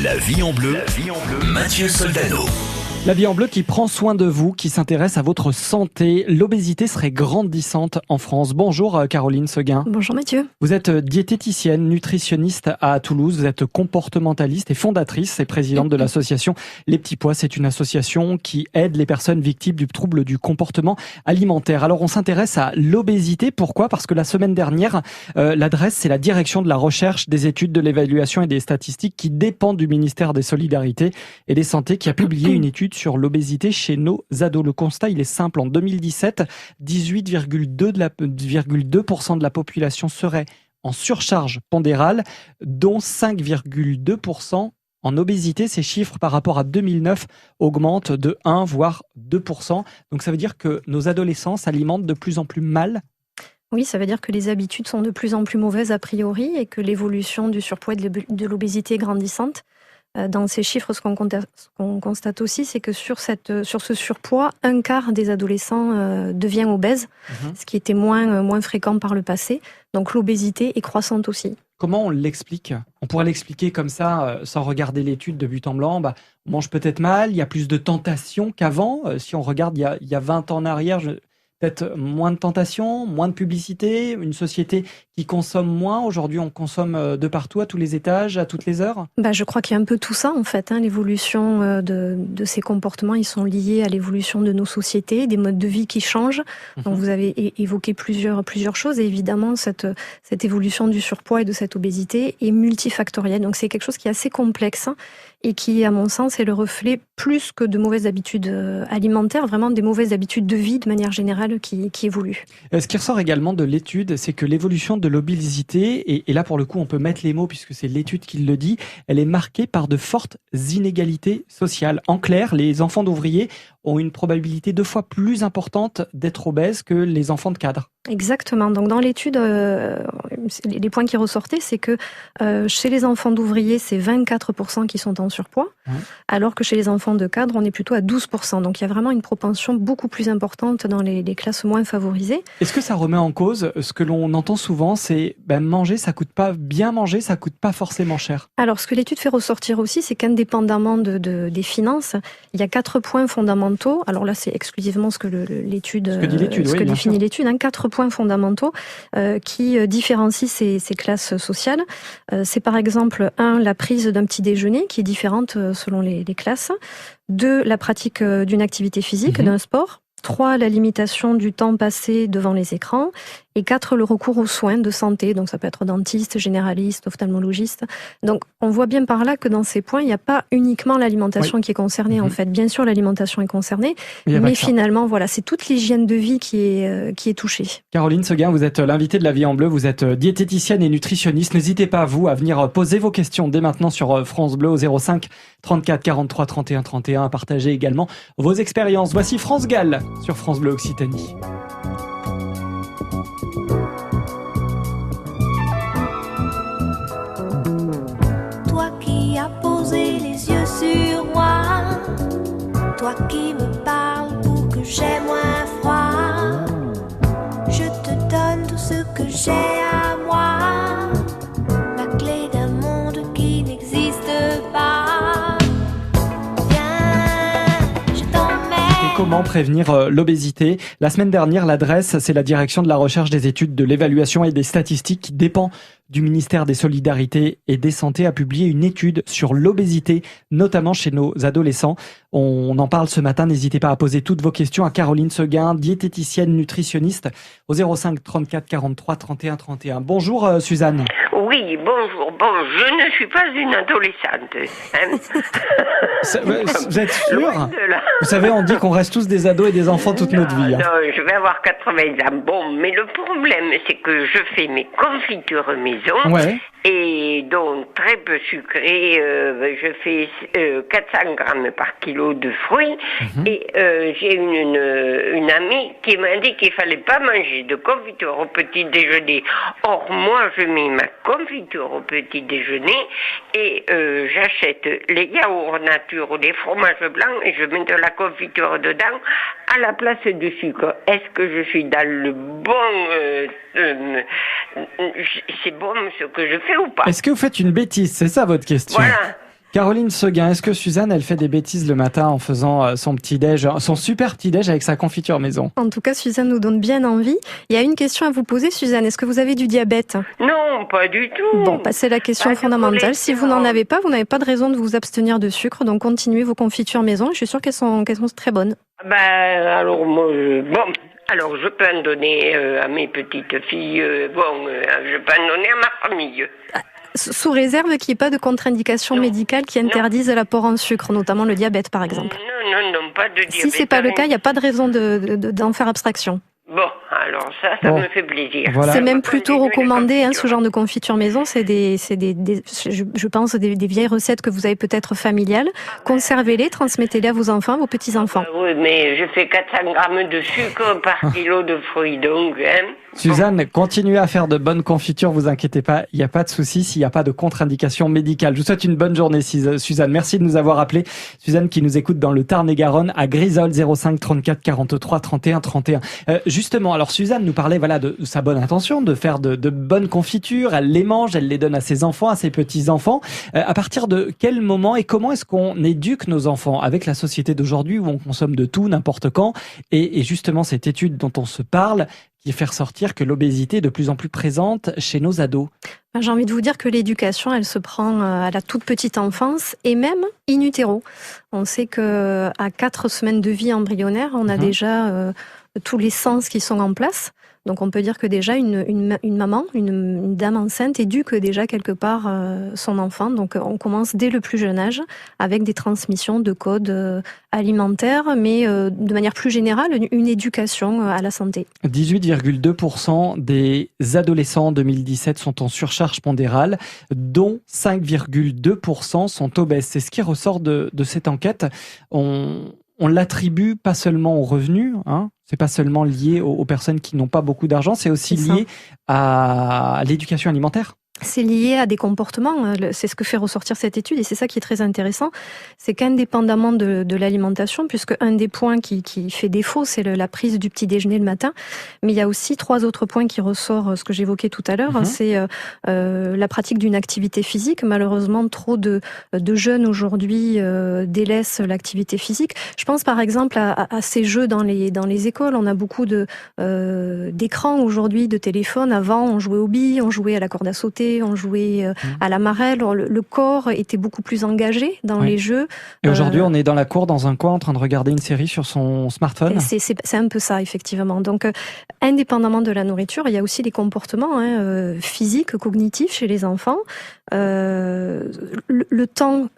La vie en bleu, Mathieu Soldano. La vie en bleu qui prend soin de vous, qui s'intéresse à votre santé. L'obésité serait grandissante en France. Bonjour Caroline Seguin. Bonjour Mathieu. Vous êtes diététicienne, nutritionniste à Toulouse. Vous êtes comportementaliste et fondatrice et présidente de l'association Les Petits Pois. C'est une association qui aide les personnes victimes du trouble du comportement alimentaire. Alors on s'intéresse à l'obésité. Pourquoi ? Parce que la semaine dernière, l'adresse, c'est la direction de la recherche, des études, de l'évaluation et des statistiques qui dépend du ministère des Solidarités et des Santé qui a publié une étude sur l'obésité chez nos ados. Le constat, il est simple. En 2017, 18,2% de la population serait en surcharge pondérale, dont 5,2% en obésité. Ces chiffres, par rapport à 2009, augmentent de 1 voire 2%. Donc ça veut dire que nos adolescents s'alimentent de plus en plus mal. Oui, ça veut dire que les habitudes sont de plus en plus mauvaises a priori et que l'évolution du surpoids et de l'obésité est grandissante. Dans ces chiffres, ce qu'on constate aussi, c'est que sur ce surpoids, un quart des adolescents devient obèse, ce qui était moins fréquent par le passé. Donc l'obésité est croissante aussi. Comment on l'explique ? On pourrait l'expliquer comme ça, sans regarder l'étude de but en blanc. On mange peut-être mal, il y a plus de tentations qu'avant. Si on regarde il y a 20 ans en arrière, peut-être moins de tentations, moins de publicité, une société qui consomme moins. Aujourd'hui, on consomme de partout, à tous les étages, à toutes les heures. Je crois qu'il y a un peu tout ça, en fait. L'évolution de ces comportements, ils sont liés à l'évolution de nos sociétés, des modes de vie qui changent. Donc, vous avez évoqué plusieurs choses. Et évidemment, cette évolution du surpoids et de cette obésité est multifactorielle. Donc, c'est quelque chose qui est assez complexe et qui, à mon sens, est le reflet plus que de mauvaises habitudes alimentaires, vraiment des mauvaises habitudes de vie de manière générale qui évoluent. Ce qui ressort également de l'étude, c'est que l'évolution de l'obésité, et là pour le coup on peut mettre les mots puisque c'est l'étude qui le dit, elle est marquée par de fortes inégalités sociales. En clair, les enfants d'ouvriers ont une probabilité 2 fois plus importante d'être obèses que les enfants de cadres. Exactement. Donc dans l'étude, les points qui ressortaient, c'est que chez les enfants d'ouvriers, c'est 24% qui sont en surpoids, alors que chez les enfants de cadres, on est plutôt à 12%. Donc il y a vraiment une propension beaucoup plus importante dans les classes moins favorisées. Est-ce que ça remet en cause ce que l'on entend souvent, c'est manger, ça coûte pas, bien manger, ça coûte pas forcément cher? Alors ce que l'étude fait ressortir aussi, c'est qu'indépendamment des finances, il y a 4 points fondamentaux. Alors là, c'est exclusivement ce que définit l'étude, 4 points fondamentaux qui différencient ces classes sociales. C'est par exemple 1, la prise d'un petit déjeuner qui est différente selon les classes. 2, la pratique d'une activité physique, d'un sport. 3, la limitation du temps passé devant les écrans. Et 4, le recours aux soins de santé. Donc ça peut être dentiste, généraliste, ophtalmologiste. Donc on voit bien par là que dans ces points, il n'y a pas uniquement l'alimentation qui est concernée en fait. Bien sûr, l'alimentation est concernée, mais finalement, voilà, c'est toute l'hygiène de vie qui est touchée. Caroline Seguin, vous êtes l'invitée de La Vie en Bleu. Vous êtes diététicienne et nutritionniste. N'hésitez pas, vous, à venir poser vos questions dès maintenant sur France Bleu au 05 34 43 31 31. À partager également vos expériences. Voici France Gall sur France Bleu Occitanie. Toi qui as posé les yeux sur moi, toi qui me parles pour que j'aie moins froid, je te donne tout ce que j'ai à moi, la clé d'un monde qui n'existe pas. Viens, je t'emmène. Comment prévenir l'obésité ? La semaine dernière, l'adresse, c'est la direction de la recherche, des études, de l'évaluation et des statistiques qui dépend du ministère des Solidarités et des Santé, a publié une étude sur l'obésité, notamment chez nos adolescents. On en parle ce matin. N'hésitez pas à poser toutes vos questions à Caroline Seguin, diététicienne nutritionniste, au 05 34 43 31 31. Bonjour Suzanne. Oui, bonjour. Bon, je ne suis pas une adolescente. Vous êtes sûr ? Vous savez, on dit qu'on reste tous des ados et des enfants toute notre vie. Non, je vais avoir 80 ans. Bon, mais le problème, c'est que je fais mes confitures maison. Et donc très peu sucré. Je fais 400 grammes par kilo de fruits. Et j'ai une amie qui m'a dit qu'il fallait pas manger de confiture au petit déjeuner. Or, moi, je mets ma confiture au petit déjeuner et j'achète les yaourts nature ou les fromages blancs et je mets de la confiture dedans à la place du sucre. Est-ce que je suis dans le bon... c'est bon ce que je fais ou pas? Est-ce que vous faites une bêtise? C'est ça votre question. Voilà. Caroline Seguin, est-ce que Suzanne, elle fait des bêtises le matin en faisant son super petit-déj avec sa confiture maison? En tout cas, Suzanne nous donne bien envie. Il y a une question à vous poser, Suzanne. Est-ce que vous avez du diabète? Non, pas du tout. Bon, c'est la question fondamentale. Si vous n'en avez pas, vous n'avez pas de raison de vous abstenir de sucre. Donc, continuez vos confitures maison. Je suis sûre qu'elles sont très bonnes. Alors, moi, alors je peux en donner à mes petites filles. Je peux en donner à ma famille. Sous réserve qu'il n'y ait pas de contre-indication médicale qui interdisent l'apport en sucre, notamment le diabète, par exemple. Non, pas de diabète. Si c'est pas le cas, il n'y a pas de raison d'en faire abstraction. Bon, alors ça me fait plaisir. Voilà. C'est même plutôt recommandé, ce genre de confiture maison. C'est je pense, des vieilles recettes que vous avez peut-être familiales. Conservez-les, transmettez-les à vos enfants, vos petits-enfants. Oui, mais je fais 400 grammes de sucre par kilo de fruits, donc... Suzanne, continuez à faire de bonnes confitures, vous inquiétez pas, il n'y a pas de souci s'il n'y a pas de contre-indication médicale. Je vous souhaite une bonne journée, Suzanne. Merci de nous avoir appelé. Suzanne qui nous écoute dans le Tarn-et-Garonne, à Grisol, 05 34 43 31 31. Justement, alors Suzanne nous parlait de sa bonne intention de faire de bonnes confitures. Elle les mange, elle les donne à ses enfants, à ses petits-enfants. À partir de quel moment et comment est-ce qu'on éduque nos enfants avec la société d'aujourd'hui où on consomme de tout, n'importe quand, et justement cette étude dont on se parle qui fait ressortir que l'obésité est de plus en plus présente chez nos ados? J'ai envie de vous dire que l'éducation, elle se prend à la toute petite enfance et même in utero. On sait qu'à 4 semaines de vie embryonnaire, on a déjà tous les sens qui sont en place. Donc on peut dire que déjà une maman, une dame enceinte éduque déjà quelque part son enfant. Donc on commence dès le plus jeune âge avec des transmissions de codes alimentaires, mais de manière plus générale, une éducation à la santé. 18,2% des adolescents en 2017 sont en surcharge pondérale, dont 5,2% sont obèses. C'est ce qui ressort de cette enquête. On l'attribue pas seulement aux revenus, c'est pas seulement lié aux personnes qui n'ont pas beaucoup d'argent, c'est aussi lié à l'éducation alimentaire. C'est lié à des comportements, c'est ce que fait ressortir cette étude et c'est ça qui est très intéressant, c'est qu'indépendamment de l'alimentation, puisque un des points qui fait défaut, c'est la prise du petit déjeuner le matin, mais il y a aussi 3 autres points qui ressortent, ce que j'évoquais tout à l'heure, c'est la pratique d'une activité physique. Malheureusement, trop de jeunes aujourd'hui délaissent l'activité physique. Je pense par exemple à ces jeux dans les écoles, on a beaucoup d'écrans aujourd'hui, de téléphones. Avant, on jouait aux billes, on jouait à la corde à sauter, on jouait à la marelle, le corps était beaucoup plus engagé dans les jeux. Et aujourd'hui, on est dans la cour, dans un coin, en train de regarder une série sur son smartphone. C'est un peu ça, effectivement. Donc, indépendamment de la nourriture, il y a aussi des comportements physiques, cognitifs chez les enfants. Le temps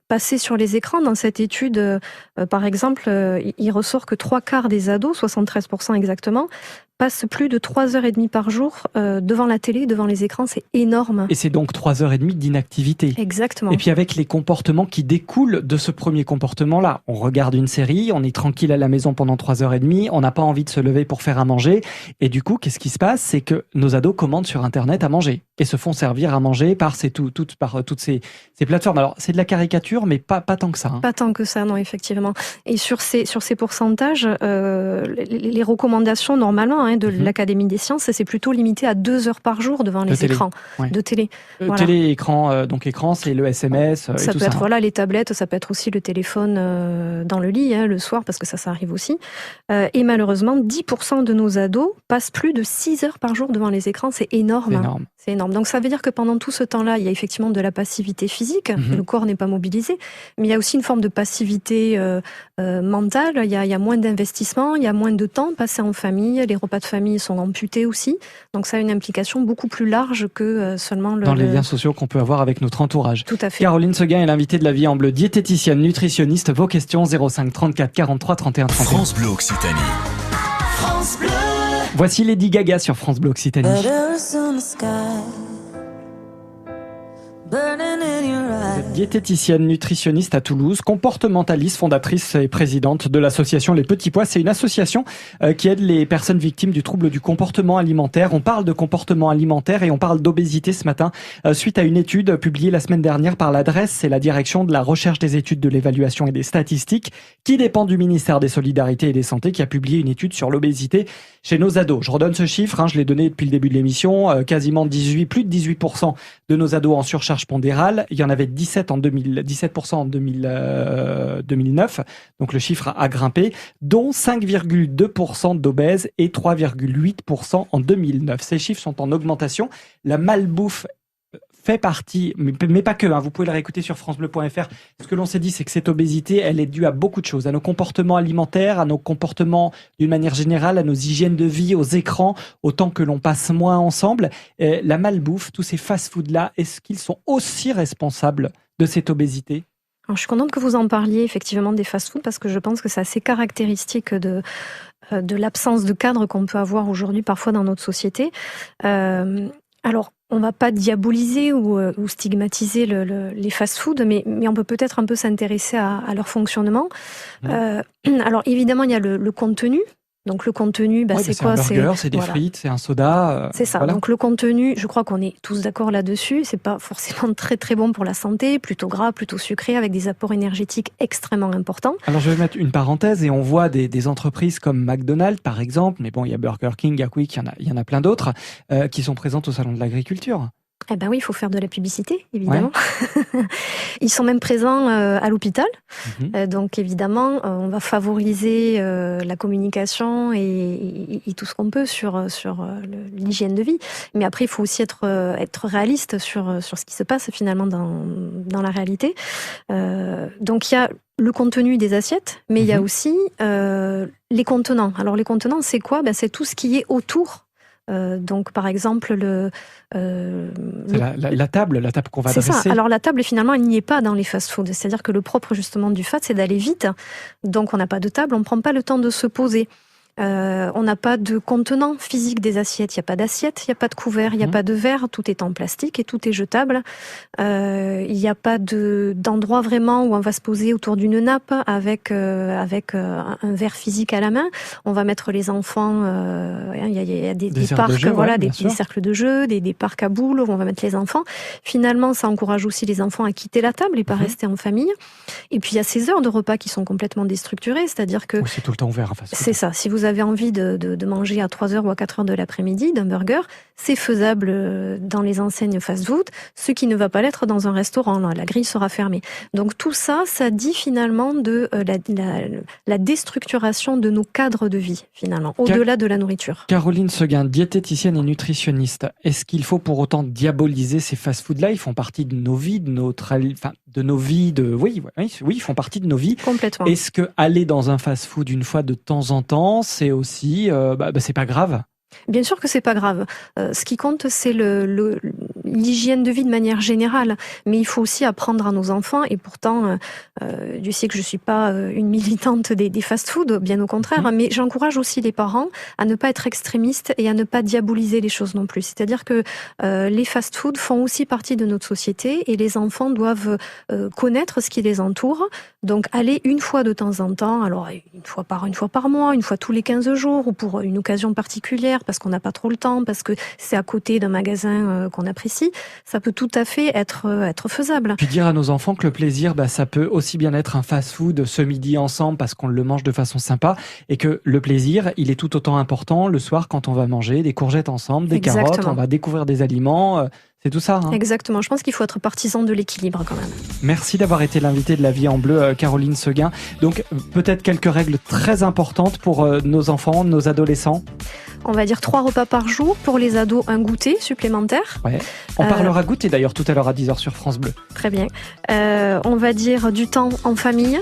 passé sur les écrans, dans cette étude, par exemple, il ressort que 3/4 des ados, 73% exactement, passent plus de 3h30 par jour devant la télé, devant les écrans. C'est énorme. Et c'est donc 3h30 d'inactivité. Exactement. Et puis avec les comportements qui découlent de ce premier comportement-là. On regarde une série, on est tranquille à la maison pendant 3h30, on n'a pas envie de se lever pour faire à manger. Et du coup, qu'est-ce qui se passe? C'est que nos ados commandent sur Internet à manger et se font servir à manger par toutes ces plateformes. Alors, c'est de la caricature, mais pas tant que ça. Pas tant que ça, non, effectivement. Et sur ces pourcentages, les recommandations, normalement, de l'Académie des sciences, c'est plutôt limité à 2 heures par jour devant les écrans de télé. Voilà. Télé, écran, donc écran, c'est le SMS ça et tout peut ça. être les tablettes, ça peut être aussi le téléphone dans le lit, le soir, parce que ça arrive aussi. Et malheureusement, 10% de nos ados passent plus de 6 heures par jour devant les écrans. C'est énorme. C'est énorme. Donc ça veut dire que pendant tout ce temps-là, il y a effectivement de la passivité physique, le corps n'est pas mobilisé, mais il y a aussi une forme de passivité mentale, il y a moins d'investissement, il y a moins de temps passé en famille, les repas de famille sont amputés aussi, donc ça a une implication beaucoup plus large que seulement dans les liens sociaux qu'on peut avoir avec notre entourage. Tout à fait. Caroline Seguin est l'invitée de La Vie en Bleu, diététicienne, nutritionniste. Vos questions 05 34 43 31 31. France Bleu Occitanie. France Bleu. Voici Lady Gaga sur France Bleu Occitanie. Vous êtes diététicienne, nutritionniste à Toulouse, comportementaliste, fondatrice et présidente de l'association Les Petits Pois. C'est une association qui aide les personnes victimes du trouble du comportement alimentaire. On parle de comportement alimentaire et on parle d'obésité ce matin suite à une étude publiée la semaine dernière par l'ADRES, c'est la direction de la recherche des études de l'évaluation et des statistiques qui dépend du ministère des Solidarités et des Santé, qui a publié une étude sur l'obésité chez nos ados. Je redonne ce chiffre, je l'ai donné depuis le début de l'émission, quasiment plus de 18% de nos ados en surcharge charge pondérale. Il y en avait 17% en 2009, donc le chiffre a grimpé, dont 5,2% d'obèses et 3,8% en 2009. Ces chiffres sont en augmentation. La malbouffe fait partie, mais pas que, vous pouvez le réécouter sur francebleu.fr. Ce que l'on s'est dit, c'est que cette obésité, elle est due à beaucoup de choses, à nos comportements alimentaires, à nos comportements d'une manière générale, à nos hygiènes de vie, aux écrans, au temps que l'on passe moins ensemble. La malbouffe, tous ces fast-foods-là, est-ce qu'ils sont aussi responsables de cette obésité ? Alors, je suis contente que vous en parliez effectivement des fast-foods parce que je pense que c'est assez caractéristique de l'absence de cadre qu'on peut avoir aujourd'hui parfois dans notre société. Alors, on ne va pas diaboliser ou stigmatiser les fast-foods, mais on peut peut-être un peu s'intéresser à leur fonctionnement. Alors, évidemment, il y a le contenu. Donc, le contenu, c'est quoi ? C'est un burger, c'est des frites, c'est un soda. C'est ça. Voilà. Donc, le contenu, je crois qu'on est tous d'accord là-dessus. C'est pas forcément très, très bon pour la santé. Plutôt gras, plutôt sucré, avec des apports énergétiques extrêmement importants. Alors, je vais mettre une parenthèse et on voit des entreprises comme McDonald's, par exemple. Mais bon, il y a Burger King, il y a Quick, il y en a plein d'autres qui sont présentes au Salon de l'Agriculture. Eh ben oui, il faut faire de la publicité, évidemment. Ouais. Ils sont même présents à l'hôpital. Donc, évidemment, on va favoriser la communication et tout ce qu'on peut sur l'hygiène de vie. Mais après, il faut aussi être réaliste sur ce qui se passe finalement dans la réalité. Donc, il y a le contenu des assiettes, mais il y a aussi les contenants. Alors, les contenants, c'est quoi ? C'est tout ce qui est autour. Donc, par exemple, la table qu'on va dresser. C'est ça. Alors, la table, finalement, elle n'y est pas dans les fast-foods. C'est-à-dire que le propre, justement, du fast, c'est d'aller vite. Donc, on n'a pas de table, on ne prend pas le temps de se poser. On n'a pas de contenant physique des assiettes. Il n'y a pas d'assiette, il n'y a pas de couvert, il n'y a pas de verre. Tout est en plastique et tout est jetable. Il n'y a pas d'endroit vraiment où on va se poser autour d'une nappe avec un verre physique à la main. On va mettre les enfants. Il y a des parcs, de jeu, des cercles de jeu, des parcs à boules où on va mettre les enfants. Finalement, ça encourage aussi les enfants à quitter la table et pas rester en famille. Et puis il y a ces heures de repas qui sont complètement déstructurées, c'est-à-dire que c'est tout le temps ouvert. C'est ça. Si vous avez envie de manger à 3h ou à 4h de l'après-midi d'un burger, c'est faisable dans les enseignes fast-food, ce qui ne va pas l'être dans un restaurant. Là, la grille sera fermée. Donc tout ça, ça dit finalement de la déstructuration de nos cadres de vie, finalement, au-delà de la nourriture. Caroline Seguin, diététicienne et nutritionniste. Est-ce qu'il faut pour autant diaboliser ces fast-foods-là ? Ils font partie de nos vies, Oui, ils font partie de nos vies. Complètement. Est-ce que aller dans un fast-food une fois de temps en temps, c'est aussi, c'est pas grave ? Bien sûr que c'est pas grave. Ce qui compte, c'est l'hygiène de vie de manière générale. Mais il faut aussi apprendre à nos enfants. Et pourtant, Dieu sait que je suis pas une militante des fast-foods, bien au contraire. Mais j'encourage aussi les parents à ne pas être extrémistes et à ne pas diaboliser les choses non plus. C'est-à-dire que les fast-foods font aussi partie de notre société et les enfants doivent connaître ce qui les entoure. Donc aller une fois de temps en temps, alors une fois par mois, une fois tous les 15 jours ou pour une occasion particulière, parce qu'on n'a pas trop le temps, parce que c'est à côté d'un magasin qu'on apprécie, ça peut tout à fait être faisable. Puis dire à nos enfants que le plaisir, ça peut aussi bien être un fast-food ce midi ensemble parce qu'on le mange de façon sympa et que le plaisir, il est tout autant important le soir quand on va manger des courgettes ensemble, des carottes, on va découvrir des aliments. C'est tout ça. Exactement. Je pense qu'il faut être partisan de l'équilibre quand même. Merci d'avoir été l'invitée de La Vie en Bleu, Caroline Seguin. Donc, peut-être quelques règles très importantes pour nos enfants, nos adolescents. On va dire 3 repas par jour. Pour les ados, un goûter supplémentaire. Ouais. On parlera goûter d'ailleurs tout à l'heure à 10h sur France Bleu. Très bien. On va dire du temps en famille.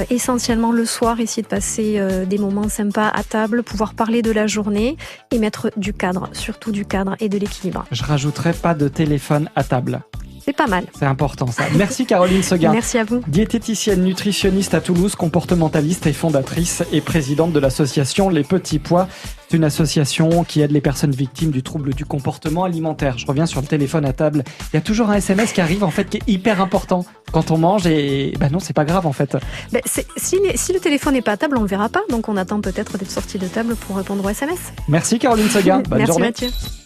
Essentiellement le soir, essayer de passer des moments sympas à table, pouvoir parler de la journée et mettre du cadre, surtout du cadre et de l'équilibre. Je rajouterai pas de téléphone à table. C'est pas mal. C'est important ça. Merci Caroline Seguin. Merci à vous. Diététicienne, nutritionniste à Toulouse, comportementaliste et fondatrice et présidente de l'association Les Petits Pois. C'est une association qui aide les personnes victimes du trouble du comportement alimentaire. Je reviens sur le téléphone à table. Il y a toujours un SMS qui arrive en fait qui est hyper important quand on mange et non, c'est pas grave en fait. Si le téléphone n'est pas à table, on le verra pas. Donc on attend peut-être d'être sorti de table pour répondre au SMS. Merci Caroline Seguin. Bonne journée. Merci Mathieu.